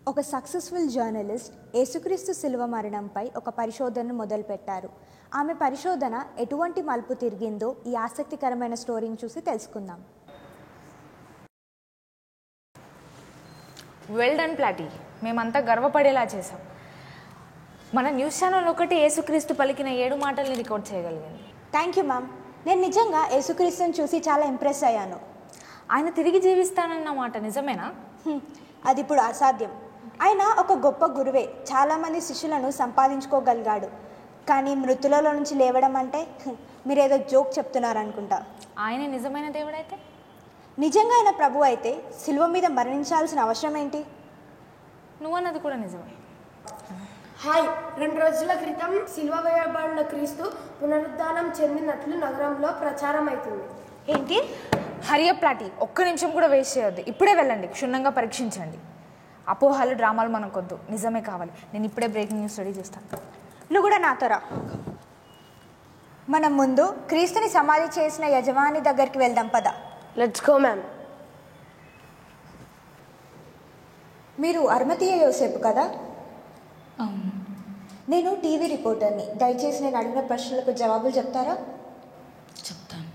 ఒక successful journalist యేసుక్రీస్తు శిలువ మరణంపై ఒక పరిశోధనను మొదలుపెట్టారు. ఆమె పరిశోధన ఎటువంటి మలుపు తిరిగిందో ఈ ఆసక్తికరమైన స్టోరీని చూసి తెలుసుకుందాం. వెల్ డన్ ప్లాటీ, మేమంతా గర్వపడేలా చేసాం. మన న్యూస్ ఛానల్ ఒకటి యేసుక్రీస్తు పలికిన 7 మాటల్ని రికార్డ్ చేయగలిగింది. Thank you ma'am. నేను నిజంగా యేసుక్రీస్తుని చూసి చాలా ఇంప్రెస్ అయ్యాను. ఆయన తిరిగి జీవిస్తానన్న మాట నిజమేనా? అది ఇప్పుడు అసాధ్యం. ఆయన ఒక గొప్ప గురువే, చాలామంది శిష్యులను సంపాదించుకోగలిగాడు. కానీ మృతులలో నుంచి లేవడం అంటే మీరేదో జోక్ చెప్తున్నారనుకుంటా. ఆయన నిజమైన దేవుడైతే, నిజంగా ఆయన ప్రభు అయితే శిలువ మీద మరణించాల్సిన అవసరం ఏంటి? నువ్వన్నది కూడా నిజమే. హాయ్, 2 రోజుల క్రితం సిలువ వేయబడిన క్రీస్తు పునరుద్ధానం చెందినట్లు నగరంలో ప్రచారం అవుతుంది. ఏంటి? హరియప్ ప్లాటీ, ఒక్క నిమిషం కూడా వేస్ట్ చేయొద్దు. ఇప్పుడే వెళ్ళండి, క్షుణ్ణంగా పరీక్షించండి. అపోహలు, డ్రామాలు మనకొద్దు, నిజమే కావాలి. నేను ఇప్పుడే బ్రేకింగ్ న్యూస్ స్టడీ చేస్తాను. నువ్వు కూడా నాతో రా. మనం ముందు క్రీస్తుని సమాధి చేసిన యజమాని దగ్గరికి వెళ్దాం పద. Let's go ma'am. మీరు అర్మతీయ యోసేపు కదా? నేను టీవీ రిపోర్టర్ని. దయచేసి నేను అడిగిన ప్రశ్నలకు జవాబులు చెప్తారా? చెప్తాను.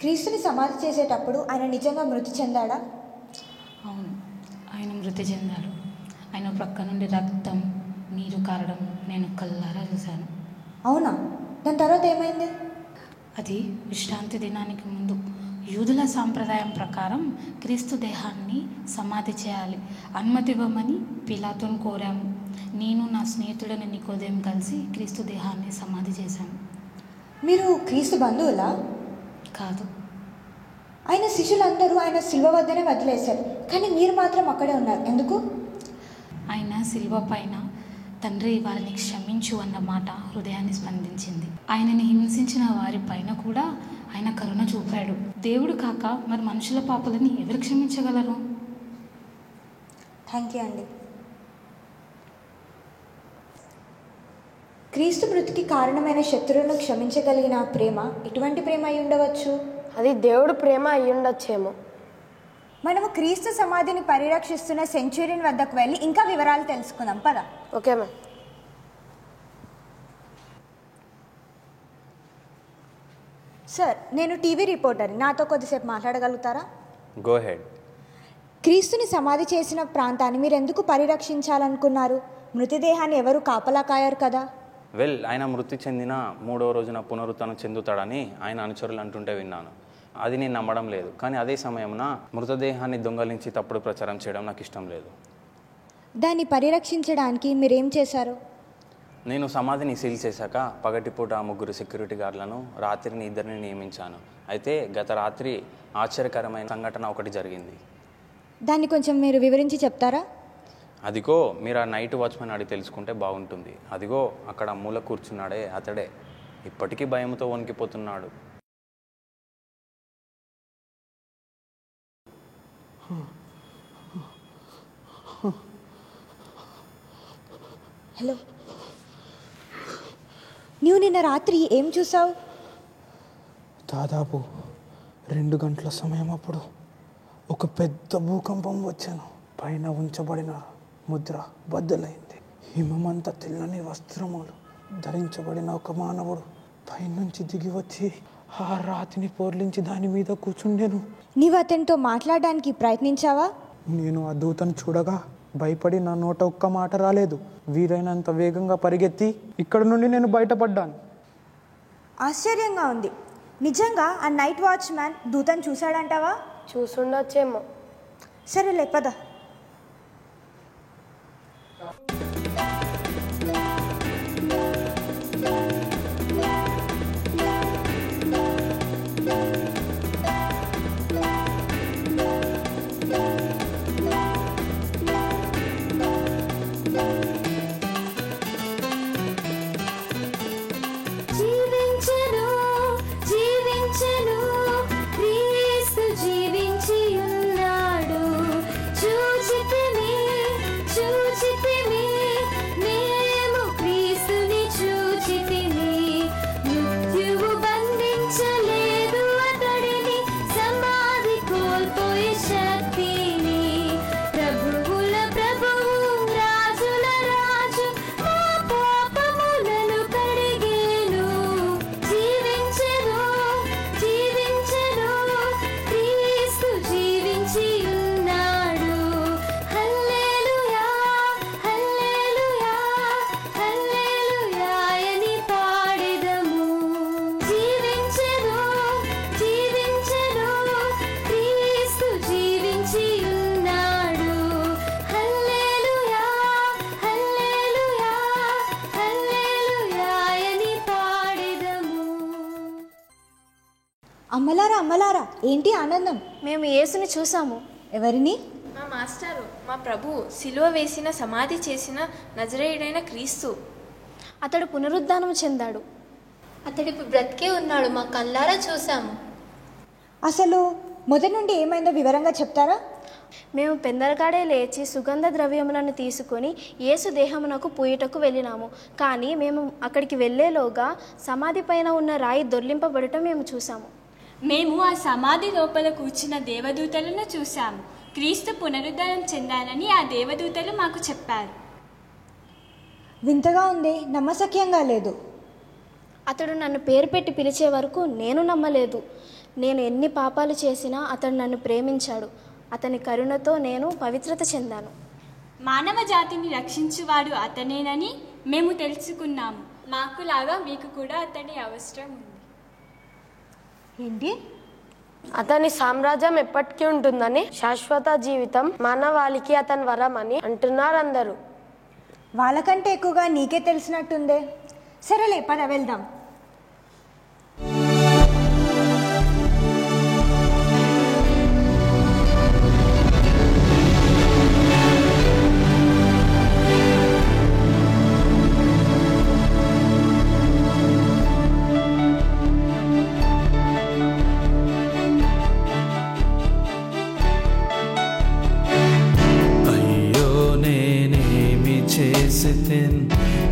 క్రీస్తుని సమాధి చేసేటప్పుడు ఆయన నిజంగా మృతి చెందాడా? అవును, ఆయన మృతి చెందాడు. ఆయన ప్రక్క నుండి రక్తం, నీరు కారడం నేను కళ్ళారా చూశాను. అవునా? దాని తర్వాత ఏమైంది? అది విశ్రాంతి దినానికి ముందు యూదుల సాంప్రదాయం ప్రకారం క్రీస్తు దేహాన్ని సమాధి చేయాలి. అనుమతి ఇవ్వమని పిలాతోను కోరాము. నేను నా స్నేహితుడైన నికోదేం కలిసి క్రీస్తు దేహాన్ని సమాధి చేశాను. మీరు క్రీస్తు బంధువులా? కాదు. ఆయన శిష్యులందరూ ఆయన శిలువ వద్దనే వదిలేశారు, కానీ మీరు మాత్రం అక్కడే ఉన్నారు. ఎందుకు? ఆయన శిలువ పైన తండ్రి వారిని క్షమించు అన్న మాట హృదయాన్ని స్పందించింది. ఆయనని హింసించిన వారి పైన కూడా ఆయన కరుణ చూపాడు. దేవుడు కాక మరి మనుషుల పాపలని ఎవరు క్షమించగలరు? థ్యాంక్ యూ అండి. క్రీస్తు మృతికి కారణమైన శత్రువులను క్షమించగలిగిన ప్రేమ ఎటువంటి ప్రేమ అయి ఉండవచ్చు? అది దేవుడు ప్రేమ అయి ఉండొచ్చేమో. మనము క్రీస్తు సమాధిని పరిరక్షిస్తున్న సెంచురియన్ వద్దకు వెళ్ళి ఇంకా వివరాలు తెలుసుకుందాం పద. Okay ma'am. సార్, నేను టీవీ రిపోర్టర్ని. నాతో కొద్దిసేపు మాట్లాడగలుగుతారా? Go head. క్రీస్తుని సమాధి చేసిన ప్రాంతాన్ని మీరు ఎందుకు పరిరక్షించాలనుకున్నారు? మృతదేహాన్ని ఎవరు కాపలా కాయారు కదా. ఆయన మృతి చెందిన 3వ రోజున పునరుత్థానం చెందుతాడని ఆయన అనుచరులు అంటుంటే విన్నాను. అది నేను నమ్మడం లేదు. కానీ అదే సమయమున మృతదేహాన్ని దొంగలించి తప్పుడు ప్రచారం చేయడం నాకు ఇష్టం లేదు. దాన్ని పరిరక్షించడానికి మీరేం చేశారు? నేను సమాధిని సీల్ చేశాక పగటిపూట 3 సెక్యూరిటీ గార్డులను, రాత్రిని 2 నియమించాను. అయితే గత రాత్రి ఆశ్చర్యకరమైన సంఘటన ఒకటి జరిగింది. దాన్ని కొంచెం మీరు వివరించి చెప్తారా? అదిగో, మీరు ఆ నైట్ వాచ్మెన్ అడిగి తెలుసుకుంటే బాగుంటుంది. అదిగో అక్కడ మూల కూర్చున్నాడే, అతడే. ఇప్పటికీ భయంతో వణికిపోతున్నాడు. హలో, నువ్వు నిన్న రాత్రి ఏం చూసావు? దాదాపు 2 గంటల సమయం అప్పుడు ఒక పెద్ద భూకంపం వచ్చాను. పైన ఉంచబడిన ముద్ర బద్దలైంది. హిమమంతా తెల్లని వస్త్రములు ధరించబడిన ఒక మానవుడు పైనుంచి దిగి వచ్చి ఆ రాతిని పోర్లించి దాని మీద కూర్చుండెను. నీవు అతనితో మాట్లాడడానికి ప్రయత్నించావా? నేను ఆ దూతను చూడగా భయపడి నా నోట ఒక్క మాట రాలేదు. వీలైనంత వేగంగా పరిగెత్తి ఇక్కడ నుండి నేను బయటపడ్డాను. ఆశ్చర్యంగా ఉంది. నిజంగా ఆ నైట్ వాచ్మ్యాన్ దూతను చూశాడంటావా? చూసుండొచ్చేమో. సరేలే పద. జీవించెను క్రీస్తు జీవించి ఉన్నాడు. అమ్మలారా, ఏంటి ఆనందం? మేము యేసుని చూసాము. ఎవరిని? మా మాస్టారు, మా ప్రభు సిలువ వేసిన సమాధి చేసిన నజరేయుడైన క్రీస్తు. అతడు పునరుద్ధానం చెందాడు. అతడి బ్రతికే ఉన్నాడు, మా కళ్ళారా చూసాము. అసలు మొదటి నుండి ఏమైందో వివరంగా చెప్తారా? మేము పెందరగాడే లేచి సుగంధ ద్రవ్యములను తీసుకొని యేసు దేహమునకు పూయుటకు వెళ్ళినాము. కానీ మేము అక్కడికి వెళ్ళేలోగా సమాధి పైన ఉన్న రాయి దొర్లింపబడటం మేము చూసాము. మేము ఆ సమాధి లోపల కూర్చున్న దేవదూతలను చూసాము. క్రీస్తు పునరుద్ధానం చెందాలని ఆ దేవదూతలు మాకు చెప్పారు. వింతగా ఉంది, నమ్మశక్యంగా లేదు. అతడు నన్ను పేరు పెట్టి పిలిచే వరకు నేను నమ్మలేదు. నేను ఎన్ని పాపాలు చేసినా అతడు నన్ను ప్రేమించాడు. అతని కరుణతో నేను పవిత్రత చెందాను. మానవ జాతిని రక్షించువాడు అతనేనని మేము తెలుసుకున్నాము. మాకులాగా మీకు కూడా అతని అవసరం ఉంది. ఏంటి? అతని సామ్రాజ్యం ఎప్పటికీ ఉంటుందని, శాశ్వత జీవితం మానవాళికి అతని వరం అని అంటున్నారు అందరూ. వాళ్ళకంటే ఎక్కువగా నీకే తెలిసినట్టుందే. సరేలే, పద వెళ్దాం.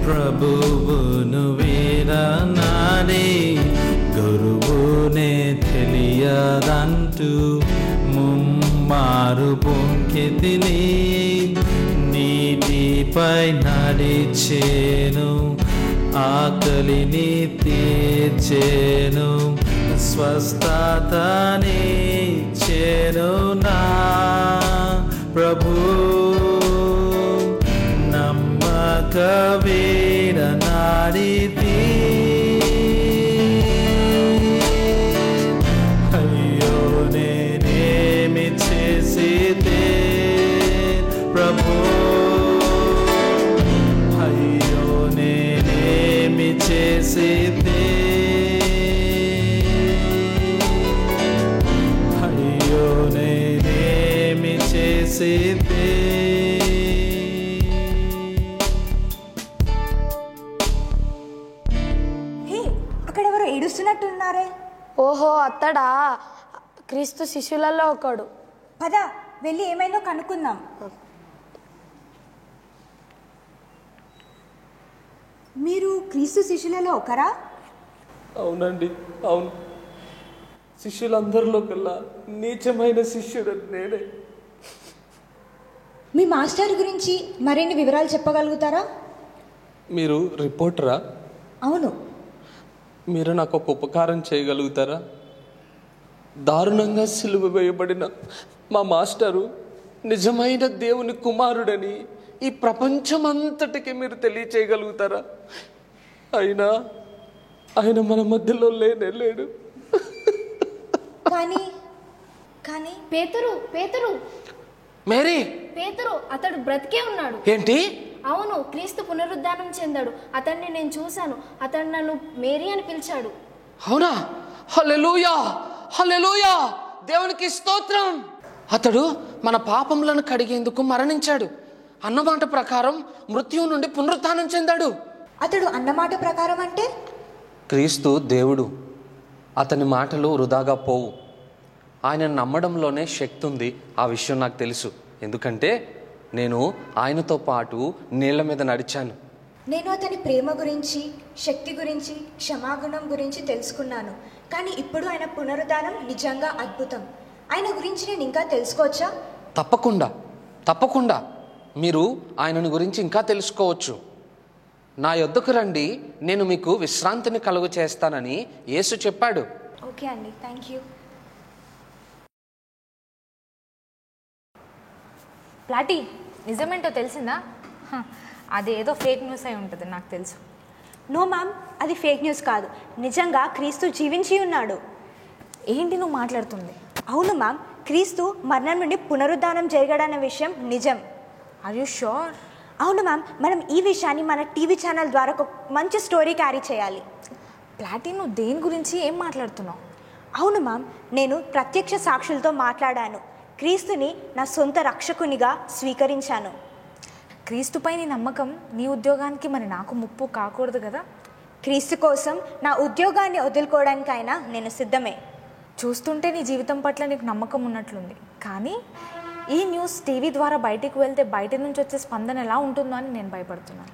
ప్రభువును వీరనాని గురువునే తెలియదంటూ ముమ్మారు పొంకెతిని నీటిపై నడిచేను ఆకలిని తీర్చేను స్వస్థతనిచ్చేను నా ప్రభు వీరనాడితి అయ్యో నేనేమి చేసితే ప్రభు అయ్యో నేనేమి చేసితే అయ్యో నేనేమి చేసితే ఏడుస్తున్నట్టున్నారే. ఓహో, అత్తడా? క్రీస్తు శిష్యులలో ఒకడు. పద వెళ్ళి ఏమైందో కనుక్కుందాం. మీరు క్రీస్తు శిష్యులలో ఒకరా? అవునండి, అవును. శిష్యులందరిలో కల్లా నీచమైన శిష్యుడు నేనే. మీ మాస్టర్ గురించి మరిన్ని వివరాలు చెప్పగలుగుతారా? మీరు రిపోర్టరా? అవును. మీరు నాకు ఒక ఉపకారం చేయగలుగుతారా? దారుణంగా సిలువ వేయబడిన మా మాస్టరు నిజమైన దేవుని కుమారుడని ఈ ప్రపంచమంతటికి మీరు తెలియచేయగలుగుతారా? అయినా ఆయన మన మధ్యలో లేడు. కానీ కానీ పేతురు పేతురు మేరీ పేతురు అతడు బ్రతికే ఉన్నాడు. ఏంటి? అవును, క్రీస్తు పునరుద్ధానం చెందాడు. అతన్ని నేను చూశాను. అతడు నన్ను మేరీ అని పిలిచాడు. అవునా? హల్లెలూయా, హల్లెలూయా, దేవునికి స్తోత్రం. అతడు మన పాపములను కడిగేందుకు మరణించాడు. అన్నమాట ప్రకారం మృత్యువు నుండి పునరుత్థానం చెందాడు. అతడు అన్నమాట ప్రకారం అంటే? క్రీస్తు దేవుడు. అతని మాటలు వృధాగా పోవు. ఆయన నమ్మడంలోనే శక్తి ఉంది. ఆ విషయం నాకు తెలుసు, ఎందుకంటే నేను ఆయనతో పాటు నీళ్ల మీద నడిచాను. నేను అతని ప్రేమ గురించి, శక్తి గురించి, క్షమాగుణం గురించి తెలుసుకున్నాను. కానీ ఇప్పుడు ఆయన పునరుద్ధానం నిజంగా అద్భుతం. ఆయన గురించి నేను ఇంకా తెలుసుకోవచ్చా? తప్పకుండా, తప్పకుండా. మీరు ఆయనను గురించి ఇంకా తెలుసుకోవచ్చు. నా యొద్దకు రండి, నేను మీకు విశ్రాంతిని కలుగ చేస్తానని యేసు చెప్పాడు. ఓకే అండి, థ్యాంక్ యూ. ప్లాటీ, నిజమేంటో తెలిసిందా? అదేదో ఫేక్ న్యూస్ అయి ఉంటుంది, నాకు తెలుసు. నో మ్యామ్, అది ఫేక్ న్యూస్ కాదు. నిజంగా క్రీస్తు జీవించి ఉన్నాడు. ఏంటి నువ్వు మాట్లాడుతుంది? అవును మ్యామ్, క్రీస్తు మరణం నుండి పునరుద్ధానం జరిగాడన్న విషయం నిజం. Are you sure? అవును మ్యామ్, మనం ఈ విషయాన్ని మన టీవీ ఛానల్ ద్వారా ఒక మంచి స్టోరీ క్యారీ చేయాలి. ప్లాటీ, నువ్వు దేని గురించి ఏం మాట్లాడుతున్నావు? అవును మ్యామ్, నేను ప్రత్యక్ష సాక్షులతో మాట్లాడాను. క్రీస్తుని నా సొంత రక్షకునిగా స్వీకరించాను. క్రీస్తుపై నీ నమ్మకం నీ ఉద్యోగానికి మరి నాకు ముప్పు కాకూడదు కదా. క్రీస్తు కోసం నా ఉద్యోగాన్ని వదులుకోవడానికైనా నేను సిద్ధమే. చూస్తుంటే నీ జీవితం పట్ల నీకు నమ్మకం ఉన్నట్లుంది. కానీ ఈ న్యూస్ టీవీ ద్వారా బయటికి వెళ్తే బయట నుంచి వచ్చే స్పందన ఎలా ఉంటుందో అని నేను భయపడుతున్నాను.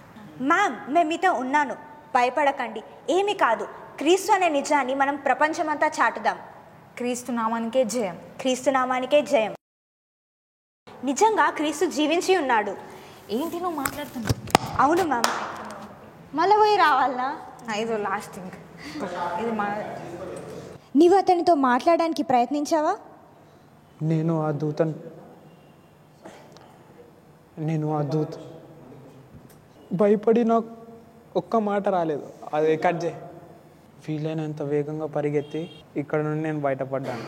మ్యామ్, మేము మీతో ఉన్నాను, భయపడకండి. ఏమీ కాదు. క్రీస్తు అనే నిజాన్ని మనం ప్రపంచమంతా చాటుదాం. క్రీస్తు నామానికే జయం. క్రీస్తు నామానికే జయం. నిజంగా క్రీస్తు జీవించి ఉన్నాడు. ఏంటి నువ్వు మాట్లాడుతున్నావు? అవును మ్యామ్. మళ్ళీ పోయి రావాలనా? ఇదో లాస్ట్ థింగ్. ఇది మా నీవు అతనితో మాట్లాడడానికి ప్రయత్నించావా? నేను ఆ దూత భయపడి నాకు ఒక్క మాట రాలేదు. అది కట్ చేయి. వీలైనంత వేగంగా పరిగెత్తి ఇక్కడ నుండి నేను బయటపడ్డాను.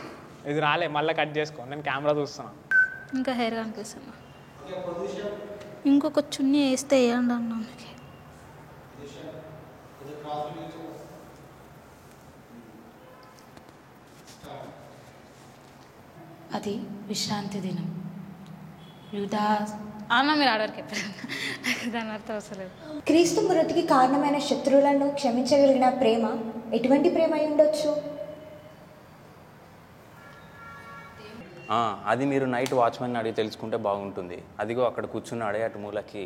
ఇది రాలే, మళ్ళీ కట్ చేసుకో. నేను కెమెరా చూస్తున్నా. ఇంకా హెయిర్ కనిపిస్తున్నా. ఇంకొక చున్నీ వేస్తే వేయండి అన్న. అది విశ్రాంతి దినం. యూదా అన్న మీరు ఆర్డర్కి దాని అర్థం అవసరం. క్రీస్తు మృతికి కారణమైన శత్రువులను క్షమించగలిగిన ప్రేమ ఎటువంటి ప్రేమ అయి ఉండొచ్చు? అది మీరు నైట్ వాచ్మెన్ అడిగి తెలుసుకుంటే బాగుంటుంది. అదిగో అక్కడ కూర్చున్నాడే అటు మూలకి.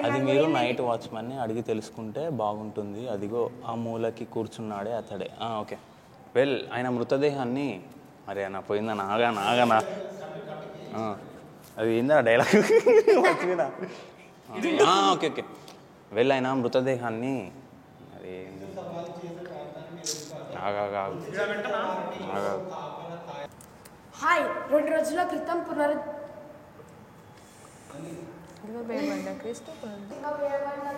అది మీరు నైట్ వాచ్మెన్ని అడిగి తెలుసుకుంటే బాగుంటుంది. అదిగో ఆ మూలకి కూర్చున్నాడే అతడే. ఓకే, వెల్, ఆయన మృతదేహాన్ని మరి ఆయన పోయిందా? నాగానా అది ఏందా డైలాగ్ మర్చిపోయినా. ఓకే ఓకే, వెల్, ఆయన మృతదేహాన్ని మరి హాయ్, 2 రోజుల క్రితం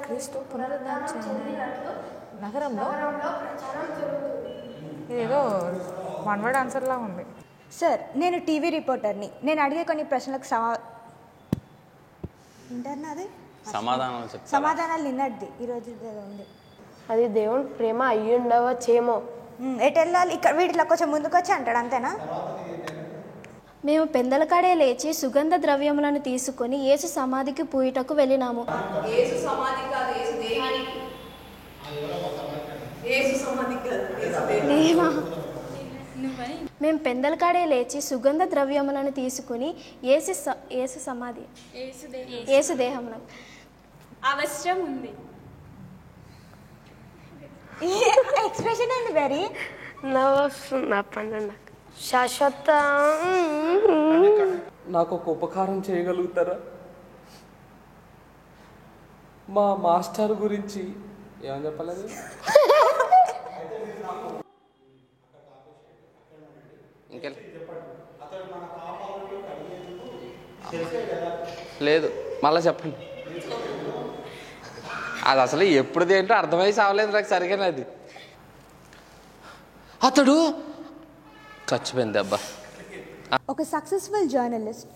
క్రీస్తు పునరుద్ధానం చెందిన నగరంలో ఏదో వన్ వర్డ్ ఆన్సర్లా ఉంది. సార్, నేను టీవీ రిపోర్టర్ని. నేను అడిగే కొన్ని ప్రశ్నలకు సమాధానాలు నిన్నటిది ఈరోజు ఉంది. అది దేవుని ప్రేమ అయ్యి ఉండవచ్చేమో. ఎటు వెళ్ళాలి? ఇక్కడ వీటిలో కొంచెం ముందుకు వచ్చి అంటాడు, అంతేనా? మేము పెందలకాడే లేచి సుగంధ ద్రవ్యములను తీసుకొని యేసు సమాధికి పూయుటకు వెళ్ళినాము. మేము పెందలకాడే లేచి సుగంధ ద్రవ్యములను తీసుకుని యేసు సమాధి యేసు దేహమున అవసరం ఉంది. ఎక్స్ప్రెషన్ ఏంటి వెరీ నవ్వుస్తుంది. శాశ్వత నాకు ఒక ఉపకారం చేయగలుగుతారా? మా మాస్టర్ గురించి ఏమని చెప్పలేదు? లేదు, మళ్ళీ చెప్పండి. అది అసలు ఎప్పుడుది ఏంటో అర్థమై సావలేదు నాకు సరిగ్గా. అది అతడు చచ్చిపోయింది అబ్బా. ఒక సక్సెస్ఫుల్ జర్నలిస్ట్